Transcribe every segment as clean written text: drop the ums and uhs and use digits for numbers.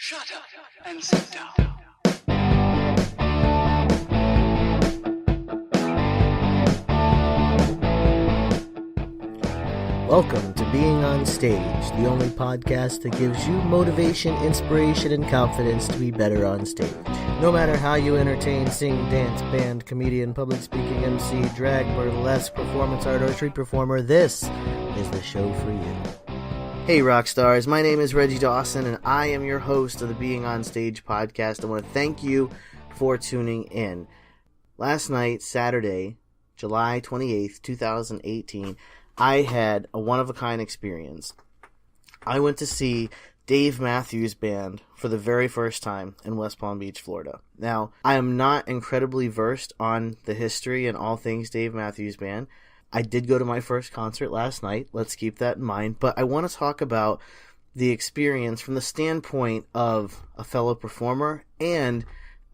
Shut up and sit down. Welcome to Being on Stage, the only podcast that gives you motivation, inspiration, and confidence to be better on stage. No matter how you entertain, sing, dance, band, comedian, public speaking, MC, drag, burlesque, performance art, or street performer, this is the show for you. Hey rock stars, my name is Reggie Dawson and I am your host of the Being on Stage podcast. I want to thank you for tuning in. Last night, Saturday, July 28th, 2018, I had a one-of-a-kind experience. I went to see Dave Matthews Band for the very first time in West Palm Beach, Florida. Now, I am not incredibly versed on the history and all things Dave Matthews Band. I did go to my first concert last night. Let's keep that in mind. But I want to talk about the experience from the standpoint of a fellow performer and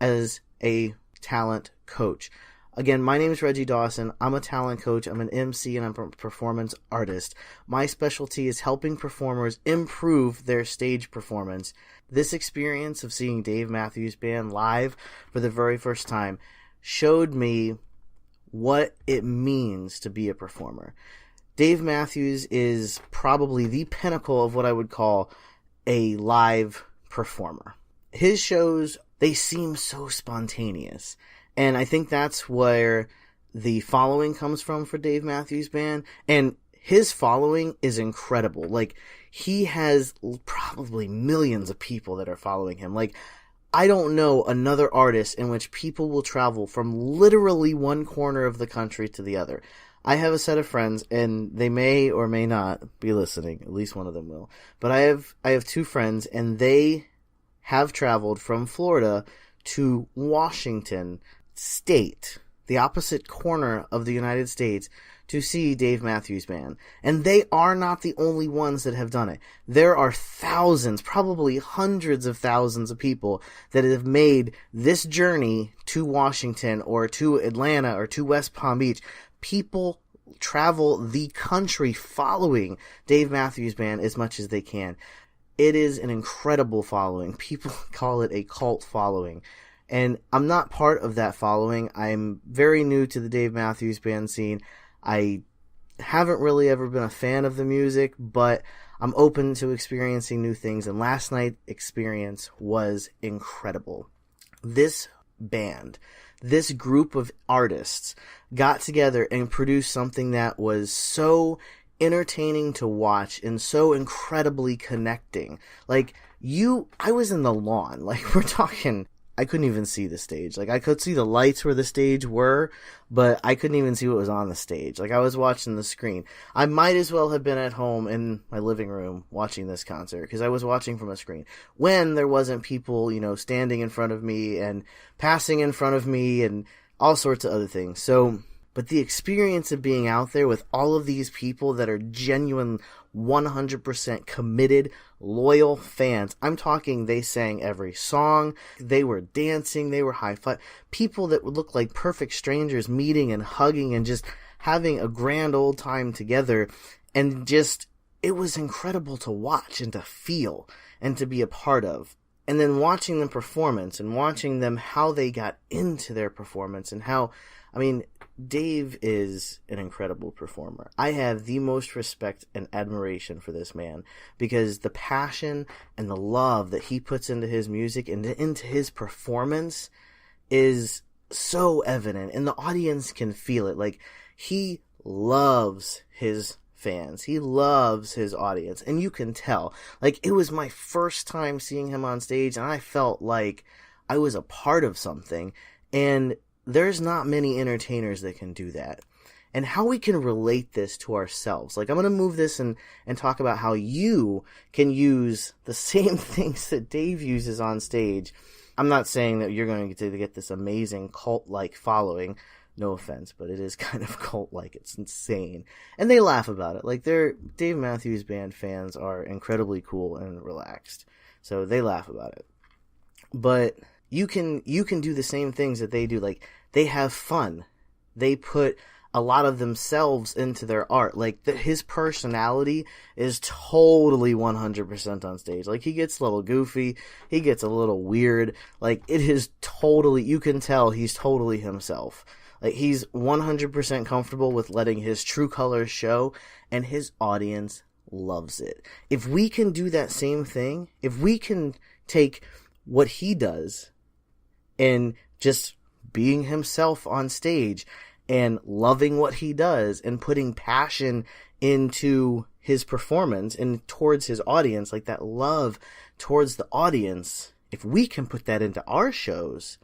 as a talent coach. Again, my name is Reggie Dawson. I'm a talent coach. I'm an MC and I'm a performance artist. My specialty is helping performers improve their stage performance. This experience of seeing Dave Matthews Band live for the very first time showed me what it means to be a performer. Dave Matthews is probably the pinnacle of what I would call a live performer. His shows, they seem so spontaneous. And I think that's where the following comes from for Dave Matthews Band. And his following is incredible. Like, he has probably millions of people that are following him. Like, I don't know another artist in which people will travel from literally one corner of the country to the other. I have a set of friends, and they may or may not be listening. At least one of them will. But I have two friends, and they have traveled from Florida to Washington State, the opposite corner of the United States, to see Dave Matthews Band. And they are not the only ones that have done it. There are thousands, probably hundreds of thousands of people that have made this journey to Washington or to Atlanta or to West Palm Beach. People travel the country following Dave Matthews Band as much as they can. It is an incredible following. People call it a cult following. And I'm not part of that following. I'm very new to the Dave Matthews Band scene. I haven't really ever been a fan of the music, but I'm open to experiencing new things. And last night's experience was incredible. This band, this group of artists got together and produced something that was so entertaining to watch and so incredibly connecting. Like, I was in the lawn. Like, we're talking, I couldn't even see the stage. Like, I could see the lights where the stage were, but I couldn't even see what was on the stage. Like, I was watching the screen. I might as well have been at home in my living room watching this concert, because I was watching from a screen. When there wasn't people, standing in front of me and passing in front of me and all sorts of other things. So, but the experience of being out there with all of these people that are genuine, 100% committed, loyal fans. I'm talking they sang every song, they were dancing, they were high-five. People that would look like perfect strangers meeting and hugging and just having a grand old time together. And just, it was incredible to watch and to feel and to be a part of. And then watching them performance and watching them how they got into their performance and how, Dave is an incredible performer. I have the most respect and admiration for this man because the passion and the love that he puts into his music and into his performance is so evident, and the audience can feel it. Like, he loves his fans. He loves his audience, and you can tell. Like, it was my first time seeing him on stage, and I felt like I was a part of something, and there's not many entertainers that can do that. And how we can relate this to ourselves. Like, I'm going to move this and talk about how you can use the same things that Dave uses on stage. I'm not saying that you're going to get this amazing cult-like following. No offense, but it is kind of cult-like. It's insane. And they laugh about it. Like, Dave Matthews Band fans are incredibly cool and relaxed. So they laugh about it. But you can do the same things that they do. Like, they have fun. They put a lot of themselves into their art. Like, his personality is totally 100% on stage. Like, he gets a little goofy, he gets a little weird. Like, it is totally, you can tell he's totally himself. Like, he's 100% comfortable with letting his true colors show, and his audience loves it. If we can do that same thing, if we can take what he does and just being himself on stage and loving what he does and putting passion into his performance and towards his audience, like that love towards the audience, if we can put that into our shows,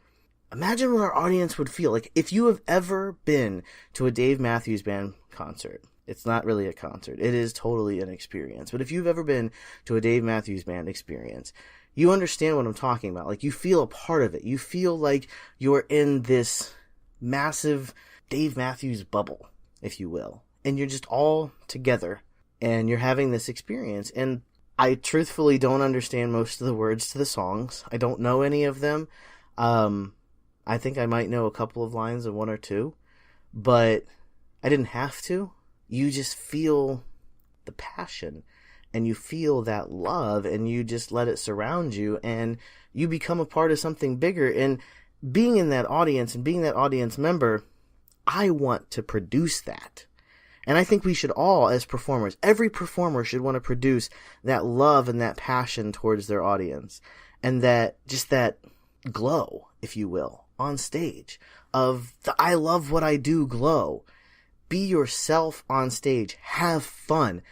imagine what our audience would feel. Like, if you have ever been to a Dave Matthews Band concert, it's not really a concert, it is totally an experience, but if you've ever been to a Dave Matthews Band experience, you understand what I'm talking about. Like, you feel a part of it. You feel like you're in this massive Dave Matthews bubble, if you will. And you're just all together, and you're having this experience. And I truthfully don't understand most of the words to the songs. I don't know any of them. I think I might know a couple of lines of one or two, but I didn't have to. You just feel the passion, and you feel that love, and you just let it surround you, and you become a part of something bigger. And being in that audience and being that audience member, I want to produce that. And I think we should all, as performers, every performer should want to produce that love and that passion towards their audience. And that, just that glow, if you will, on stage, of the I love what I do glow. Be yourself on stage. Have fun.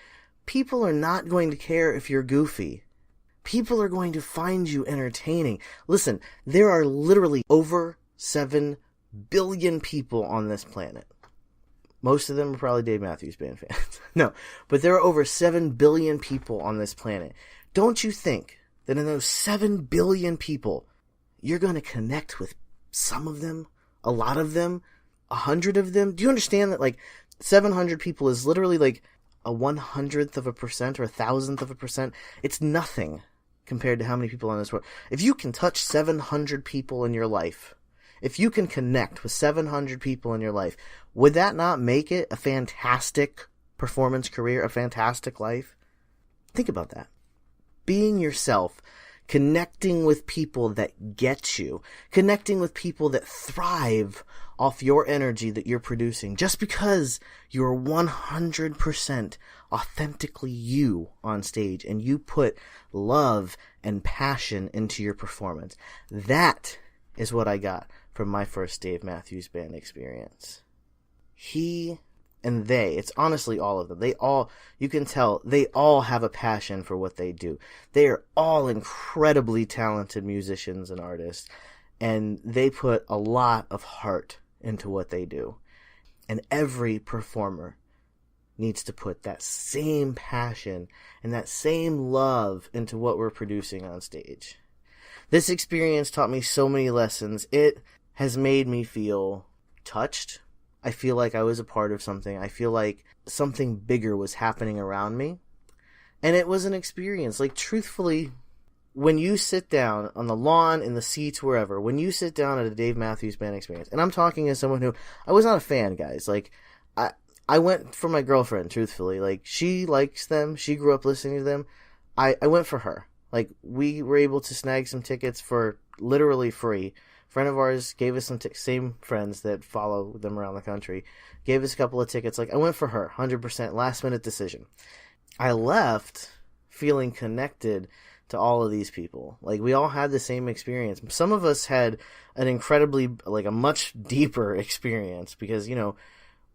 People are not going to care if you're goofy. People are going to find you entertaining. Listen, there are literally over 7 billion people on this planet. Most of them are probably Dave Matthews Band fans. No, but there are over 7 billion people on this planet. Don't you think that in those 7 billion people, you're going to connect with some of them, a lot of them, 100 of them? Do you understand that, like, 700 people is literally like a 100th of a percent or a 1,000th of a percent? It's nothing compared to how many people on this world. If you can touch 700 people in your life, if you can connect with 700 people in your life, would that not make it a fantastic performance career, a fantastic life? Think about that. Being yourself, connecting with people that get you, connecting with people that thrive off your energy that you're producing, just because you're 100% authentically you on stage and you put love and passion into your performance. That is what I got from my first Dave Matthews Band experience. He and they, it's honestly all of them. They all, you can tell, they all have a passion for what they do. They are all incredibly talented musicians and artists, and they put a lot of heart into what they do. And every performer needs to put that same passion and that same love into what we're producing on stage. This experience taught me so many lessons. It has made me feel touched. I feel like I was a part of something. I feel like something bigger was happening around me. And it was an experience. Like, truthfully, when you sit down on the lawn, in the seats, wherever, when you sit down at a Dave Matthews Band experience, and I'm talking as someone who, I was not a fan, guys. Like, I went for my girlfriend, truthfully. Like, she likes them. She grew up listening to them. I went for her. Like, we were able to snag some tickets for literally free. A friend of ours gave us some same friends that follow them around the country, gave us a couple of tickets. Like, I went for her, 100%, last minute decision. I left feeling connected to all of these people. Like, we all had the same experience. Some of us had an incredibly, like, a much deeper experience because, you know,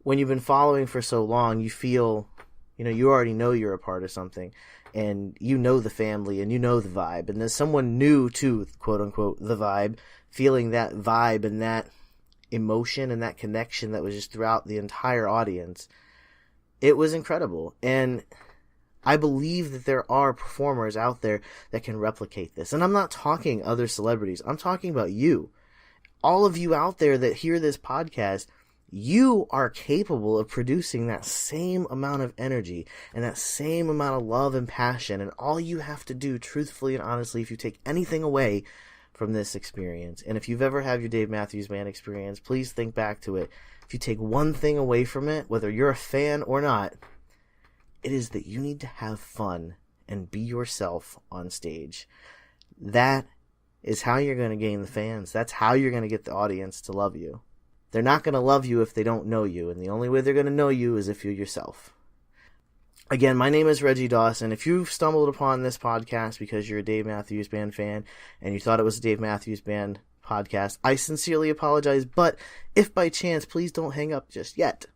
when you've been following for so long, you feel, you know, you already know you're a part of something, and you know the family, and you know the vibe, and there's someone new to, quote-unquote, the vibe, feeling that vibe and that emotion and that connection that was just throughout the entire audience. It was incredible, and I believe that there are performers out there that can replicate this. And I'm not talking other celebrities. I'm talking about you. All of you out there that hear this podcast, you are capable of producing that same amount of energy and that same amount of love and passion. And all you have to do, truthfully and honestly, if you take anything away from this experience, and if you've ever had your Dave Matthews Band experience, please think back to it. if you take one thing away from it, whether you're a fan or not, it is that you need to have fun and be yourself on stage. That is how you're going to gain the fans. That's how you're going to get the audience to love you. They're not going to love you if they don't know you, and the only way they're going to know you is if you're yourself. Again, my name is Reggie Dawson. If you've stumbled upon this podcast because you're a Dave Matthews Band fan and you thought it was a Dave Matthews Band podcast, I sincerely apologize, but if by chance, please don't hang up just yet.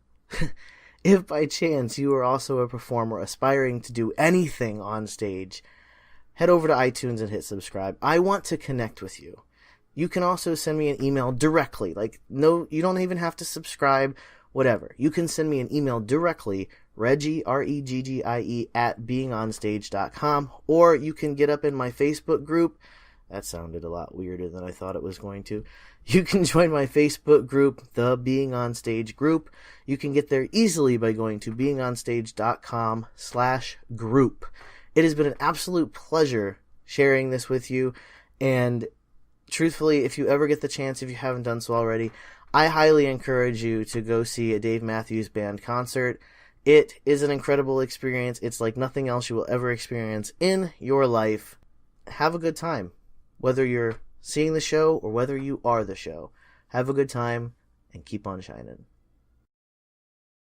If by chance you are also a performer aspiring to do anything on stage, head over to iTunes and hit subscribe. I want to connect with you. You can also send me an email directly. No, you don't even have to subscribe, whatever. You can send me an email directly, Reggie, REGGIE, @beingonstage.com, or you can get up in my Facebook group. That sounded a lot weirder than I thought it was going to. You can join my Facebook group, the Being On Stage group. You can get there easily by going to beingonstage.com/group. It has been an absolute pleasure sharing this with you, and truthfully, if you ever get the chance, if you haven't done so already, I highly encourage you to go see a Dave Matthews Band concert. It is an incredible experience. It's like nothing else you will ever experience in your life. Have a good time. Whether you're seeing the show or whether you are the show. Have a good time and keep on shining.